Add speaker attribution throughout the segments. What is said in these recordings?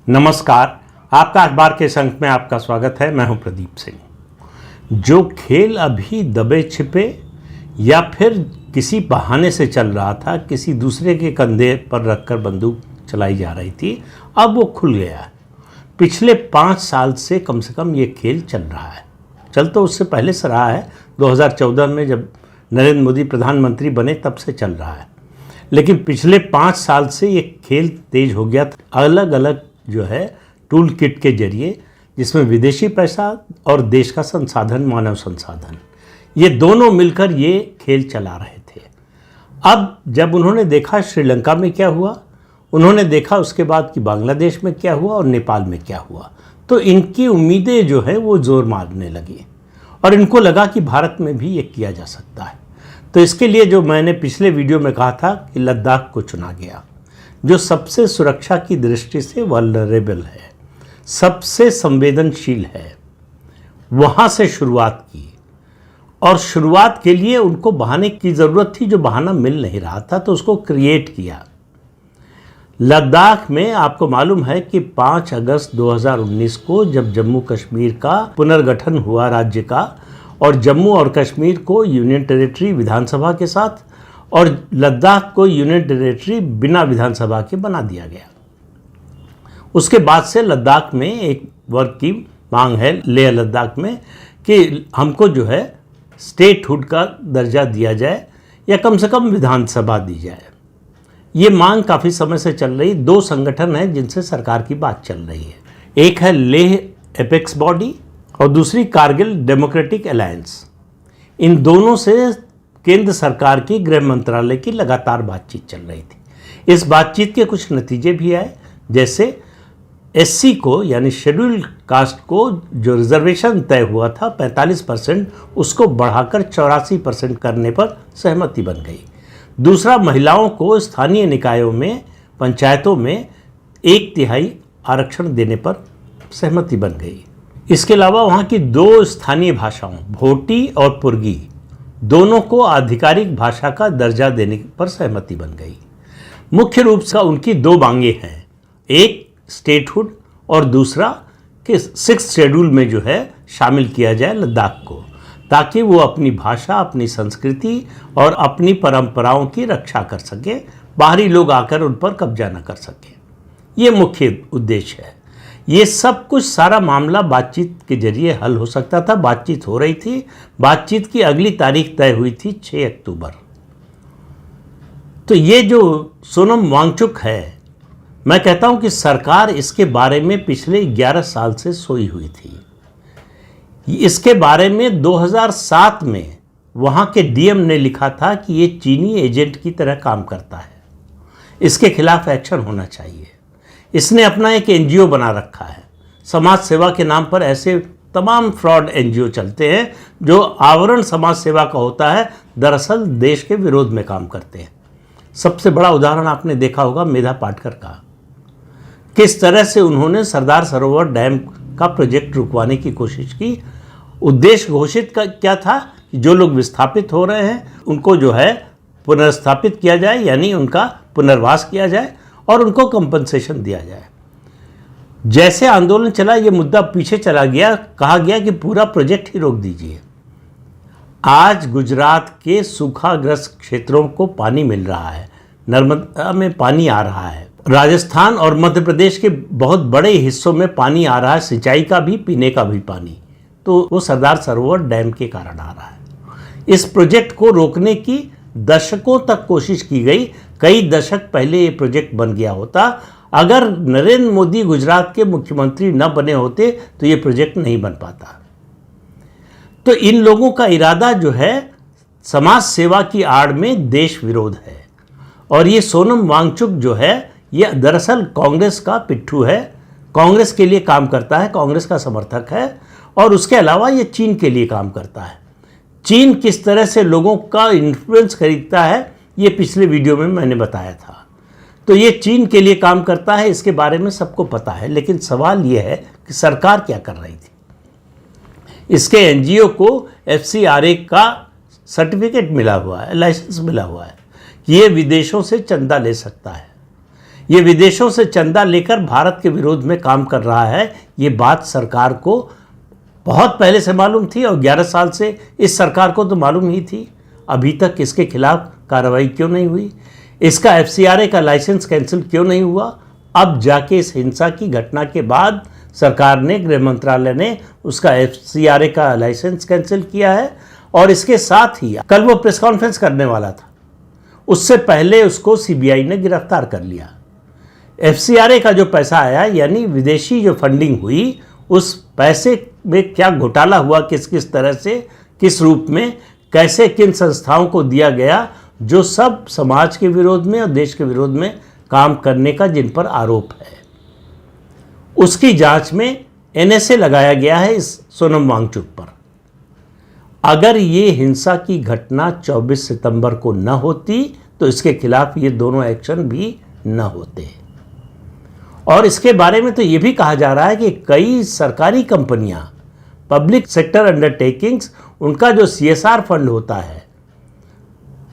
Speaker 1: नमस्कार, आपका अखबार के संग में आपका स्वागत है। मैं हूं प्रदीप सिंह। जो खेल अभी दबे छिपे या फिर किसी बहाने से चल रहा था, किसी दूसरे के कंधे पर रखकर बंदूक चलाई जा रही थी, अब वो खुल गया है। पिछले 5 साल से कम ये खेल चल रहा है। चल तो उससे पहले से रहा है, 2014 में जब नरेंद्र मोदी प्रधानमंत्री बने तब से चल रहा है, लेकिन पिछले 5 साल से ये खेल तेज हो गया था। अलग अलग जो है टूल किट के जरिए, जिसमें विदेशी पैसा और देश का संसाधन, मानव संसाधन, ये दोनों मिलकर ये खेल चला रहे थे। अब जब उन्होंने देखा श्रीलंका में क्या हुआ, उन्होंने देखा उसके बाद कि बांग्लादेश में क्या हुआ और नेपाल में क्या हुआ, तो इनकी उम्मीदें जो है वो जोर मारने लगी और इनको लगा कि भारत में भी ये किया जा सकता है। तो इसके लिए जो मैंने पिछले वीडियो में कहा था कि लद्दाख को चुना गया, जो सबसे सुरक्षा की दृष्टि से वल्नरेबल है, सबसे संवेदनशील है, वहाँ से शुरुआत की। और शुरुआत के लिए उनको बहाने की ज़रूरत थी, जो बहाना मिल नहीं रहा था, तो उसको क्रिएट किया। लद्दाख में आपको मालूम है कि 5 अगस्त 2019 को जब जम्मू कश्मीर का पुनर्गठन हुआ राज्य का, और जम्मू और कश्मीर को यूनियन टेरिटरी विधानसभा के साथ और लद्दाख को यूनियन टेरिटरी बिना विधानसभा के बना दिया गया। उसके बाद से लद्दाख में एक वर्ग की मांग है, लेह लद्दाख में, कि हमको जो है स्टेटहुड का दर्जा दिया जाए या कम से कम विधानसभा दी जाए। ये मांग काफ़ी समय से चल रही। 2 संगठन हैं जिनसे सरकार की बात चल रही है। एक है लेह एपेक्स बॉडी और दूसरी कारगिल डेमोक्रेटिक अलायंस। इन दोनों से केंद्र सरकार की गृह मंत्रालय की लगातार बातचीत चल रही थी। इस बातचीत के कुछ नतीजे भी आए, जैसे एससी को यानी शेड्यूल्ड कास्ट को जो रिजर्वेशन तय हुआ था 45%, उसको बढ़ाकर 84% करने पर सहमति बन गई। दूसरा, महिलाओं को स्थानीय निकायों में, पंचायतों में 1/3 आरक्षण देने पर सहमति बन गई। इसके अलावा वहाँ की 2 स्थानीय भाषाओं, भोटी और पुर्गी, दोनों को आधिकारिक भाषा का दर्जा देने पर सहमति बन गई। मुख्य रूप से उनकी 2 मांगे हैं, एक स्टेटहुड और दूसरा कि 6th शेड्यूल में जो है शामिल किया जाए लद्दाख को, ताकि वो अपनी भाषा, अपनी संस्कृति और अपनी परंपराओं की रक्षा कर सके, बाहरी लोग आकर उन पर कब्जा न कर सके। ये मुख्य उद्देश्य है। ये सब कुछ सारा मामला बातचीत के जरिए हल हो सकता था। बातचीत हो रही थी। बातचीत की अगली तारीख तय हुई थी 6 अक्टूबर। तो ये जो सोनम वांगचुक है, मैं कहता हूं कि सरकार इसके बारे में पिछले 11 साल से सोई हुई थी। इसके बारे में 2007 में वहां के डीएम ने लिखा था कि ये चीनी एजेंट की तरह काम करता है, इसके खिलाफ एक्शन होना चाहिए। इसने अपना एक एनजीओ बना रखा है। समाज सेवा के नाम पर ऐसे तमाम फ्रॉड एनजीओ चलते हैं जो आवरण समाज सेवा का होता है, दरअसल देश के विरोध में काम करते हैं। सबसे बड़ा उदाहरण आपने देखा होगा मेधा पाटकर का। किस तरह से उन्होंने सरदार सरोवर डैम का प्रोजेक्ट रुकवाने की कोशिश की। उद्देश्य घोषित क्या था कि जो लोग विस्थापित हो रहे हैं उनको जो है पुनर्स्थापित किया जाए, यानी उनका पुनर्वास किया जाए और उनको कंपनसेशन दिया जाए। जैसे आंदोलन चला, ये मुद्दा पीछे चला गया, कहा गया कि पूरा प्रोजेक्ट ही रोक दीजिए। आज गुजरात के सूखाग्रस्त क्षेत्रों को पानी मिल रहा है, नर्मदा में पानी आ रहा है, राजस्थान और मध्य प्रदेश के बहुत बड़े हिस्सों में पानी आ रहा है, सिंचाई का भी, पीने का भी पानी। तो वो सरदार सरोवर डैम के कारण आ रहा है। इस प्रोजेक्ट को रोकने की दशकों तक कोशिश की गई। कई दशक पहले ये प्रोजेक्ट बन गया होता। अगर नरेंद्र मोदी गुजरात के मुख्यमंत्री न बने होते तो ये प्रोजेक्ट नहीं बन पाता। तो इन लोगों का इरादा जो है समाज सेवा की आड़ में देश विरोध है। और ये सोनम वांगचुक जो है, ये दरअसल कांग्रेस का पिट्ठू है, कांग्रेस के लिए काम करता है, कांग्रेस का समर्थक है। और उसके अलावा ये चीन के लिए काम करता है। चीन किस तरह से लोगों का इन्फ्लुएंस खरीदता है, ये पिछले वीडियो में मैंने बताया था। तो ये चीन के लिए काम करता है, इसके बारे में सबको पता है। लेकिन सवाल ये है कि सरकार क्या कर रही थी। इसके एनजीओ को FCRA का सर्टिफिकेट मिला हुआ है, लाइसेंस मिला हुआ है, ये विदेशों से चंदा ले सकता है। ये विदेशों से चंदा लेकर भारत के विरोध में काम कर रहा है, ये बात सरकार को बहुत पहले से मालूम थी और 11 साल से इस सरकार को तो मालूम ही थी। अभी तक इसके खिलाफ कार्रवाई क्यों नहीं हुई? इसका FCRA का लाइसेंस कैंसिल क्यों नहीं हुआ? अब जाके इस हिंसा की घटना के बाद सरकार ने, गृह मंत्रालय ने उसका FCRA का लाइसेंस कैंसिल किया है और इसके साथ ही कल वो प्रेस कॉन्फ्रेंस करने वाला था, उससे पहले उसको CBI ने गिरफ्तार कर लिया। FCRA का जो पैसा आया, यानी विदेशी जो फंडिंग हुई, उस पैसे में क्या घोटाला हुआ, किस किस तरह से, किस रूप में, कैसे, किन संस्थाओं को दिया गया, जो सब समाज के विरोध में और देश के विरोध में काम करने का जिन पर आरोप है, उसकी जांच में NSA लगाया गया है इस सोनम वांगचुक पर। अगर ये हिंसा की घटना 24 सितंबर को न होती तो इसके खिलाफ ये दोनों एक्शन भी न होते। और इसके बारे में तो ये भी कहा जा रहा है कि कई सरकारी कंपनियां, पब्लिक सेक्टर अंडरटेकिंग्स, उनका जो CSR फंड होता है,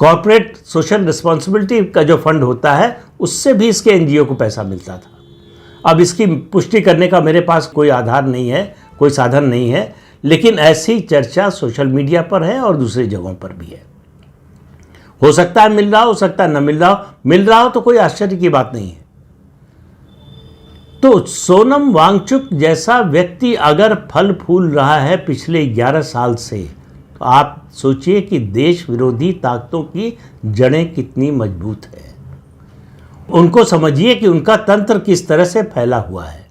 Speaker 1: कॉर्पोरेट सोशल रिस्पॉन्सिबिलिटी का जो फंड होता है, उससे भी इसके NGO को पैसा मिलता था। अब इसकी पुष्टि करने का मेरे पास कोई आधार नहीं है, कोई साधन नहीं है, लेकिन ऐसी चर्चा सोशल मीडिया पर है और दूसरी जगहों पर भी है। हो सकता है मिल रहा हो सकता है न मिल रहा हो, मिल रहा हो तो कोई आश्चर्य की बात नहीं है। तो सोनम वांगचुक जैसा व्यक्ति अगर फल फूल रहा है पिछले 11 साल से, तो आप सोचिए कि देश विरोधी ताकतों की जड़ें कितनी मजबूत है। उनको समझिए कि उनका तंत्र किस तरह से फैला हुआ है।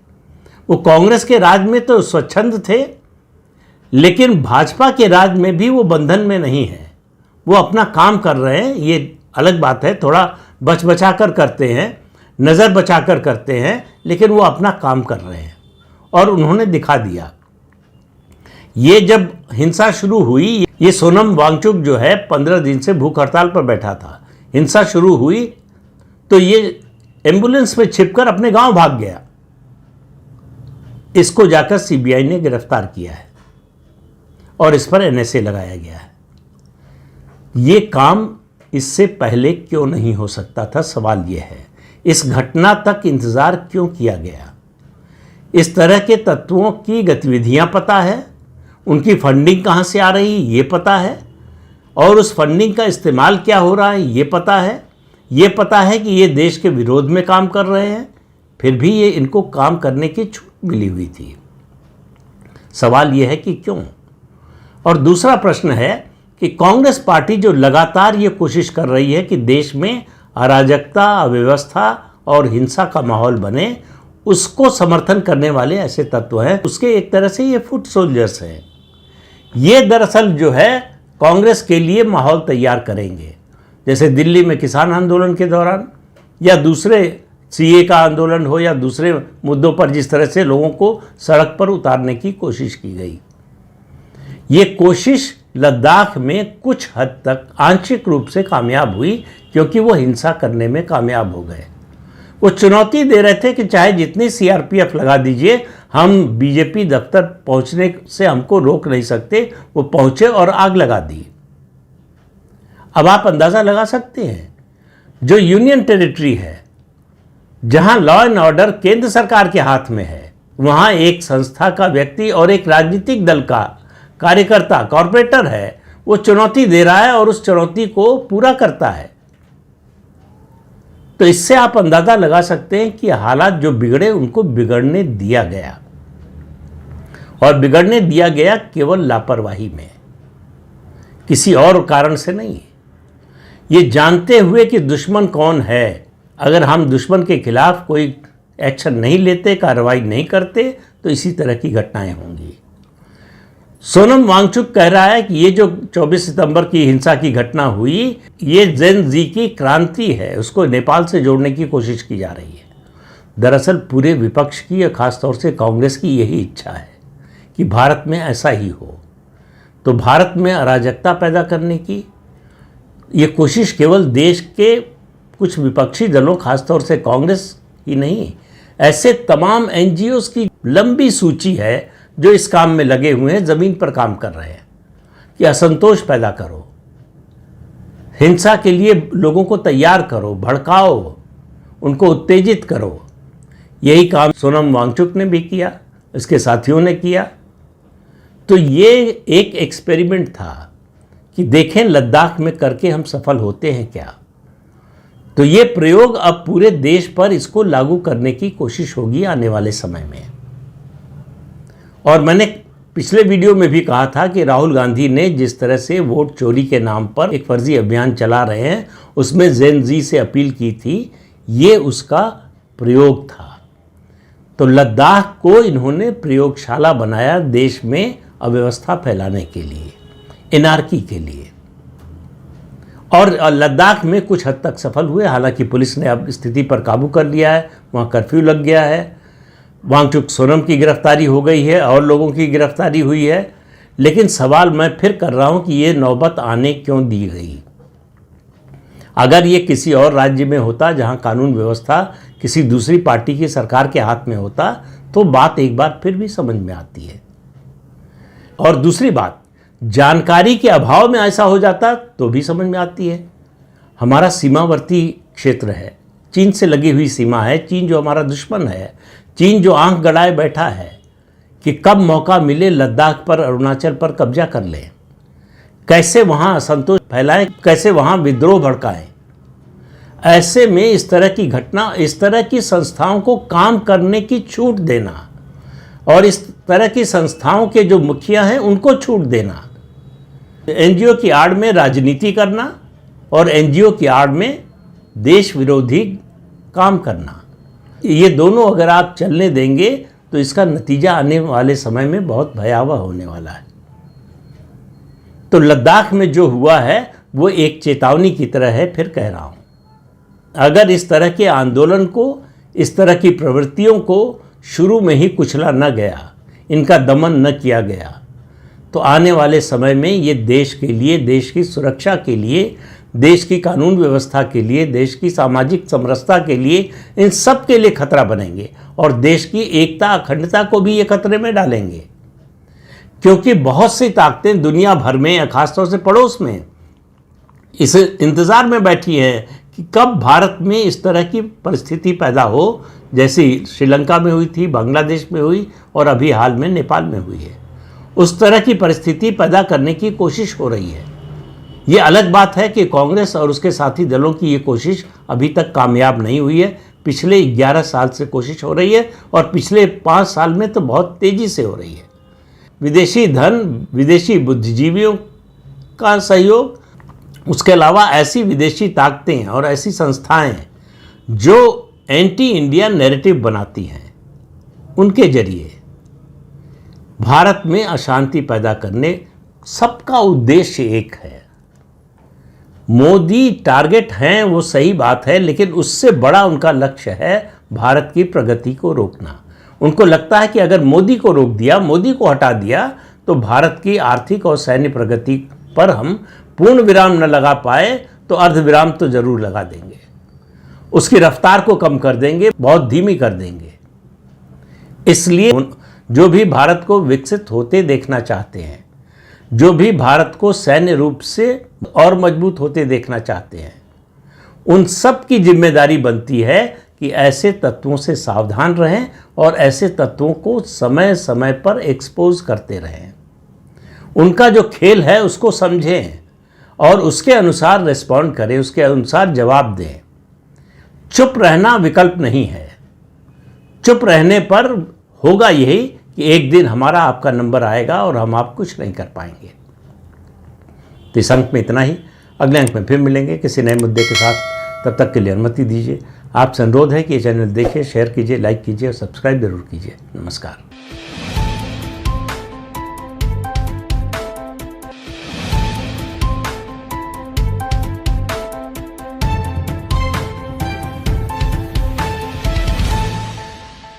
Speaker 1: वो कांग्रेस के राज में तो स्वच्छंद थे, लेकिन भाजपा के राज में भी वो बंधन में नहीं है। वो अपना काम कर रहे हैं, ये अलग बात है, थोड़ा बच बचा कर करते हैं, नज़र बचा कर करते हैं, लेकिन वो अपना काम कर रहे हैं और उन्होंने दिखा दिया। ये जब हिंसा शुरू हुई, ये सोनम वांगचुक जो है 15 दिन से भूख हड़ताल पर बैठा था। हिंसा शुरू हुई तो ये एम्बुलेंस में छिपकर अपने गांव भाग गया। इसको जाकर CBI ने गिरफ्तार किया है और इस पर NSA लगाया गया है। ये काम इससे पहले क्यों नहीं हो सकता था? सवाल ये है। इस घटना तक इंतजार क्यों किया गया? इस तरह के तत्वों की गतिविधियां पता है, उनकी फंडिंग कहां से आ रही ये पता है, और उस फंडिंग का इस्तेमाल क्या हो रहा है ये पता है। ये पता है कि ये देश के विरोध में काम कर रहे हैं, फिर भी ये इनको काम करने की छूट मिली हुई थी। सवाल ये है कि क्यों? और दूसरा प्रश्न है कि कांग्रेस पार्टी जो लगातार ये कोशिश कर रही है कि देश में अराजकता, अव्यवस्था और हिंसा का माहौल बने, उसको समर्थन करने वाले ऐसे तत्व हैं, उसके एक तरह से ये फुट सोल्जर्स हैं। ये दरअसल जो है कांग्रेस के लिए माहौल तैयार करेंगे, जैसे दिल्ली में किसान आंदोलन के दौरान या दूसरे CA का आंदोलन हो या दूसरे मुद्दों पर जिस तरह से लोगों को सड़क पर उतारने की कोशिश की गई। ये कोशिश लद्दाख में कुछ हद तक आंशिक रूप से कामयाब हुई, क्योंकि वो हिंसा करने में कामयाब हो गए। वो चुनौती दे रहे थे कि चाहे जितनी CRPF लगा दीजिए, हम BJP दफ्तर पहुंचने से हमको रोक नहीं सकते। वो पहुंचे और आग लगा दी। अब आप अंदाजा लगा सकते हैं, जो यूनियन टेरिटरी है, जहां लॉ एंड ऑर्डर केंद्र सरकार के हाथ में है, वहां एक संस्था का व्यक्ति और एक राजनीतिक दल का कार्यकर्ता, कॉर्पोरेटर है, वो चुनौती दे रहा है और उस चुनौती को पूरा करता है। तो इससे आप अंदाजा लगा सकते हैं कि हालात जो बिगड़े उनको बिगड़ने दिया गया, और बिगड़ने दिया गया केवल लापरवाही में, किसी और कारण से नहीं। ये जानते हुए कि दुश्मन कौन है, अगर हम दुश्मन के खिलाफ कोई एक्शन नहीं लेते, कार्रवाई नहीं करते, तो इसी तरह की घटनाएं होंगी। सोनम वांगचुक कह रहा है कि ये जो 24 सितंबर की हिंसा की घटना हुई, ये जेन जी की क्रांति है, उसको नेपाल से जोड़ने की कोशिश की जा रही है। दरअसल पूरे विपक्ष की, या खासतौर से कांग्रेस की, यही इच्छा है कि भारत में ऐसा ही हो। तो भारत में अराजकता पैदा करने की ये कोशिश केवल देश के कुछ विपक्षी दलों, खासतौर से कांग्रेस ही नहीं, ऐसे तमाम NGOs की लंबी सूची है जो इस काम में लगे हुए हैं, ज़मीन पर काम कर रहे हैं कि असंतोष पैदा करो, हिंसा के लिए लोगों को तैयार करो, भड़काओ, उनको उत्तेजित करो। यही काम सोनम वांगचुक ने भी किया, इसके साथियों ने किया। तो ये एक एक्सपेरिमेंट था कि देखें लद्दाख में करके हम सफल होते हैं क्या। तो ये प्रयोग अब पूरे देश पर इसको लागू करने की कोशिश होगी आने वाले समय में। और मैंने पिछले वीडियो में भी कहा था कि राहुल गांधी ने जिस तरह से वोट चोरी के नाम पर एक फर्जी अभियान चला रहे हैं, उसमें जेन जी से अपील की थी, ये उसका प्रयोग था। तो लद्दाख को इन्होंने प्रयोगशाला बनाया देश में अव्यवस्था फैलाने के लिए, एनार्की के लिए। और लद्दाख में कुछ हद तक सफल हुए। हालांकि पुलिस ने अब स्थिति पर काबू कर लिया है, वहाँ कर्फ्यू लग गया है, वांगचुक सोनम की गिरफ्तारी हो गई है और लोगों की गिरफ्तारी हुई है। लेकिन सवाल मैं फिर कर रहा हूँ कि ये नौबत आने क्यों दी गई। अगर ये किसी और राज्य में होता जहाँ कानून व्यवस्था किसी दूसरी पार्टी की सरकार के हाथ में होता तो बात एक बार फिर भी समझ में आती है। और दूसरी बात, जानकारी के अभाव में ऐसा हो जाता तो भी समझ में आती है। हमारा सीमावर्ती क्षेत्र है, चीन से लगी हुई सीमा है, चीन जो हमारा दुश्मन है, चीन जो आंख गड़ाए बैठा है कि कब मौका मिले लद्दाख पर, अरुणाचल पर कब्जा कर ले, कैसे वहाँ असंतोष फैलाएं, कैसे वहाँ विद्रोह भड़काएं। ऐसे में इस तरह की घटना, इस तरह की संस्थाओं को काम करने की छूट देना और इस तरह की संस्थाओं के जो मुखिया हैं उनको छूट देना, एनजीओ की आड़ में राजनीति करना और एनजीओ की आड़ में देश विरोधी काम करना, ये दोनों अगर आप चलने देंगे तो इसका नतीजा आने वाले समय में बहुत भयावह होने वाला है। तो लद्दाख में जो हुआ है वो एक चेतावनी की तरह है। फिर कह रहा हूँ, अगर इस तरह के आंदोलन को, इस तरह की प्रवृत्तियों को शुरू में ही कुचला न गया, इनका दमन न किया गया, तो आने वाले समय में ये देश के लिए, देश की सुरक्षा के लिए, देश की कानून व्यवस्था के लिए, देश की सामाजिक समरसता के लिए, इन सब के लिए खतरा बनेंगे और देश की एकता, अखंडता को भी ये खतरे में डालेंगे। क्योंकि बहुत सी ताकतें दुनिया भर में, खासतौर से पड़ोस में, इस इंतज़ार में बैठी हैं कि कब भारत में इस तरह की परिस्थिति पैदा हो, जैसी श्रीलंका में हुई थी, बांग्लादेश में हुई और अभी हाल में नेपाल में हुई है। उस तरह की परिस्थिति पैदा करने की कोशिश हो रही है। ये अलग बात है कि कांग्रेस और उसके साथी दलों की ये कोशिश अभी तक कामयाब नहीं हुई है। पिछले 11 साल से कोशिश हो रही है और पिछले 5 साल में तो बहुत तेज़ी से हो रही है। विदेशी धन, विदेशी बुद्धिजीवियों का सहयोग, उसके अलावा ऐसी विदेशी ताकतें और ऐसी संस्थाएं जो एंटी इंडिया नैरेटिव बनाती हैं, उनके जरिए भारत में अशांति पैदा करने, सबका उद्देश्य एक है। मोदी टारगेट हैं, वो सही बात है, लेकिन उससे बड़ा उनका लक्ष्य है भारत की प्रगति को रोकना। उनको लगता है कि अगर मोदी को रोक दिया, मोदी को हटा दिया, तो भारत की आर्थिक और सैन्य प्रगति पर हम पूर्ण विराम न लगा पाए तो अर्ध विराम तो जरूर लगा देंगे, उसकी रफ्तार को कम कर देंगे, बहुत धीमी कर देंगे। इसलिए जो भी भारत को विकसित होते देखना चाहते हैं, जो भी भारत को सैन्य रूप से और मजबूत होते देखना चाहते हैं, उन सब की जिम्मेदारी बनती है कि ऐसे तत्वों से सावधान रहें और ऐसे तत्वों को समय समय पर एक्सपोज करते रहें। उनका जो खेल है उसको समझें और उसके अनुसार रिस्पॉन्ड करें, उसके अनुसार जवाब दें। चुप रहना विकल्प नहीं है। चुप रहने पर होगा यही कि एक दिन हमारा आपका नंबर आएगा और हम आप कुछ नहीं कर पाएंगे। तो इस अंक में इतना ही। अगले अंक में फिर मिलेंगे किसी नए मुद्दे के साथ। तब तक के लिए अनुमति दीजिए। आपसे अनुरोध है कि ये चैनल देखिए, शेयर कीजिए, लाइक कीजिए और सब्सक्राइब जरूर कीजिए। नमस्कार।